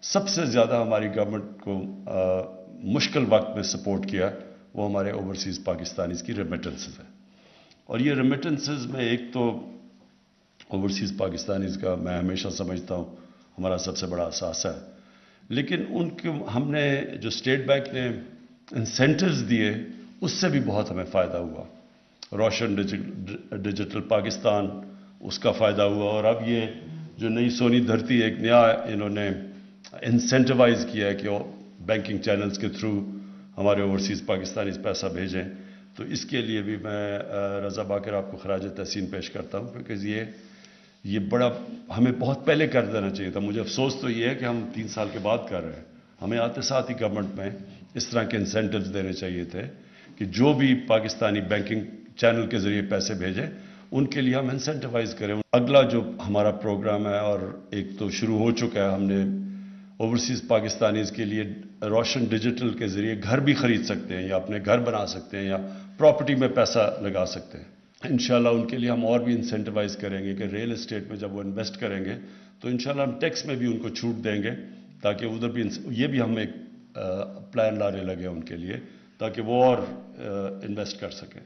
سب سے زیادہ ہماری گورنمنٹ کو مشکل وقت میں سپورٹ کیا وہ ہمارے اوورسیز پاکستانیز کی ریمیٹنسز ہے. اور یہ ریمیٹنسز میں ایک تو اوورسیز پاکستانیز کا میں ہمیشہ سمجھتا ہوں ہمارا سب سے بڑا اثاثہ ہے، لیکن ان کے ہم نے جو اسٹیٹ بینک نے انسینٹیوز دیے اس سے بھی بہت ہمیں فائدہ ہوا. روشن ڈیجیٹل پاکستان اس کا فائدہ ہوا، اور اب یہ جو نئی سونی دھرتی ایک نیا انہوں نے انسینٹیوائز کیا ہے کہ بینکنگ چینلز کے تھرو ہمارے اوورسیز پاکستانیز پیسہ بھیجیں. تو اس کے لیے بھی میں رضا باقر آپ کو خراج تحسین پیش کرتا ہوں، کیونکہ یہ بڑا ہمیں بہت پہلے کر دینا چاہیے تھا. مجھے افسوس تو یہ ہے کہ ہم 3 سال کے بعد کر رہے ہیں. ہمیں آتے ساتھ ہی گورنمنٹ میں اس طرح کے انسینٹیوز دینے چاہیے تھے کہ جو بھی پاکستانی بینکنگ چینل کے ذریعے پیسے بھیجیں ان کے لیے ہم انسینٹیوائز کریں. اگلا جو ہمارا پروگرام ہے، اور ایک تو شروع ہو چکا ہے، ہم نے اوورسیز پاکستانیز کے لیے روشن ڈیجیٹل کے ذریعے گھر بھی خرید سکتے ہیں یا اپنے گھر بنا سکتے ہیں یا پراپرٹی میں پیسہ لگا سکتے ہیں. انشاءاللہ ان کے لیے ہم اور بھی انسینٹیوائز کریں گے کہ ریل اسٹیٹ میں جب وہ انویسٹ کریں گے تو انشاءاللہ ہم ٹیکس میں بھی ان کو چھوٹ دیں گے، تاکہ ادھر بھی یہ بھی ہم ایک پلان لانے لگے ان کے لیے تاکہ وہ اور انویسٹ کر سکیں.